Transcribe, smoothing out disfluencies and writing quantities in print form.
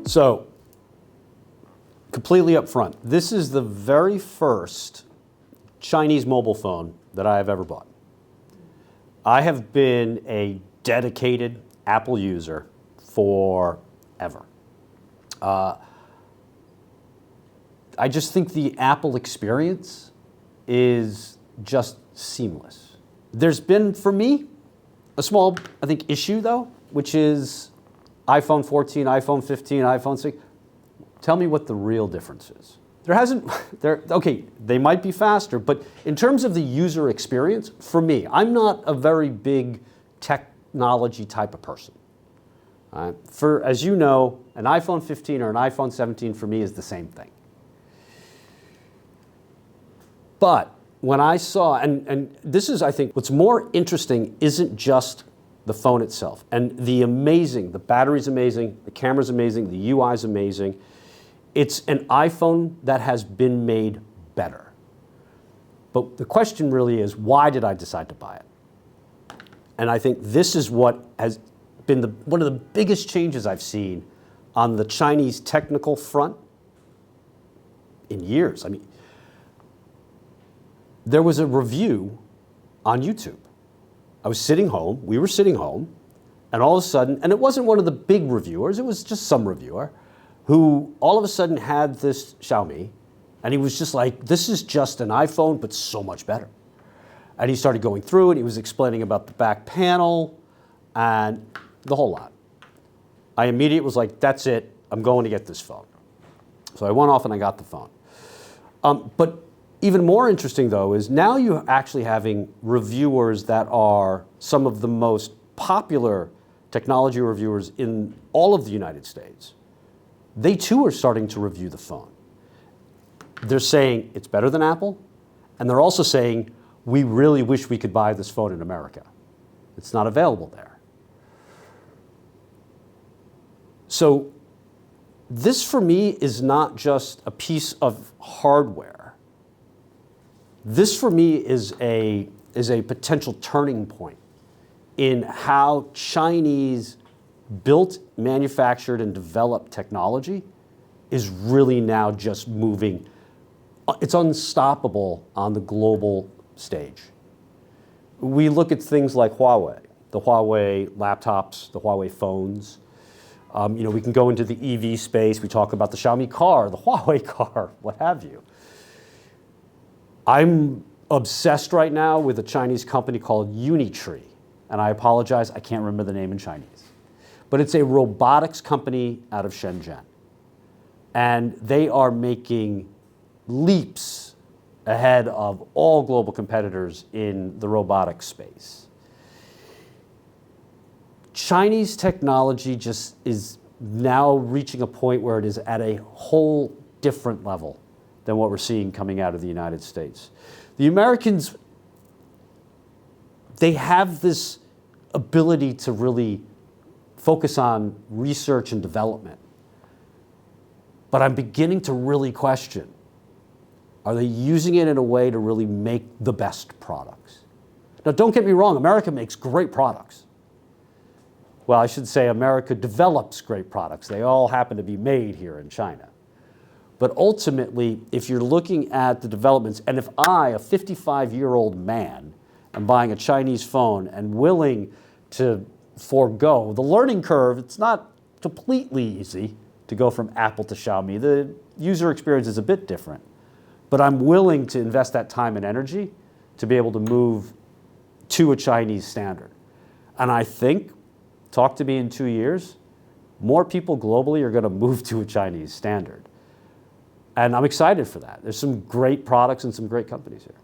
So, completely upfront, this is the very first Chinese mobile phone that I have ever bought. I have been a dedicated Apple user forever. I just think the Apple experience is just seamless. There's been, for me, a small, I think, issue though, which is iPhone 14, iPhone 15, iPhone 6. Tell me what the real difference is. There hasn't, okay, they might be faster, but in terms of the user experience, for me, I'm not a very big technology type of person. For, as you know, an iPhone 15 or an iPhone 17 for me is the same thing. But when I saw, and this is, I think, what's more interesting isn't just the phone itself. And the battery's amazing, the camera's amazing, the UI's amazing. It's an iPhone that has been made better. But the question really is, why did I decide to buy it? And I think this is what has been one of the biggest changes I've seen on the Chinese technical front in years. I mean, there was a review on YouTube. I was sitting home, we were sitting home, and all of a sudden, and it wasn't one of the big reviewers, it was just some reviewer, who all of a sudden had this Xiaomi, and he was just like, this is just an iPhone, but so much better. And he started going through it, he was explaining about the back panel, and the whole lot. I immediately was like, that's it, I'm going to get this phone. So I went off and I got the phone. But even more interesting though is now you're actually having reviewers that are some of the most popular technology reviewers in all of the United States. They too are starting to review the phone. They're saying it's better than Apple, and they're also saying we really wish we could buy this phone in America. It's not available there. So this for me is not just a piece of hardware. This for me is a potential turning point in how Chinese built, manufactured, and developed technology is really now just moving. It's unstoppable on the global stage. We look at things like Huawei, the Huawei laptops, the Huawei phones. We can go into the EV space. We talk about the Xiaomi car, the Huawei car, what have you. I'm obsessed right now with a Chinese company called Unitree, and I apologize, I can't remember the name in Chinese. But it's a robotics company out of Shenzhen. And they are making leaps ahead of all global competitors in the robotics space. Chinese technology just is now reaching a point where it is at a whole different level than what we're seeing coming out of the United States. The Americans, they have this ability to really focus on research and development. But I'm beginning to really question, are they using it in a way to really make the best products? Now, don't get me wrong, America makes great products. Well, I should say America develops great products. They all happen to be made here in China. But ultimately, if you're looking at the developments, and if I, a 55-year-old man, am buying a Chinese phone and willing to forego the learning curve, it's not completely easy to go from Apple to Xiaomi. The user experience is a bit different. But I'm willing to invest that time and energy to be able to move to a Chinese standard. And I think, talk to me in 2 years, more people globally are going to move to a Chinese standard. And I'm excited for that. There's some great products and some great companies here.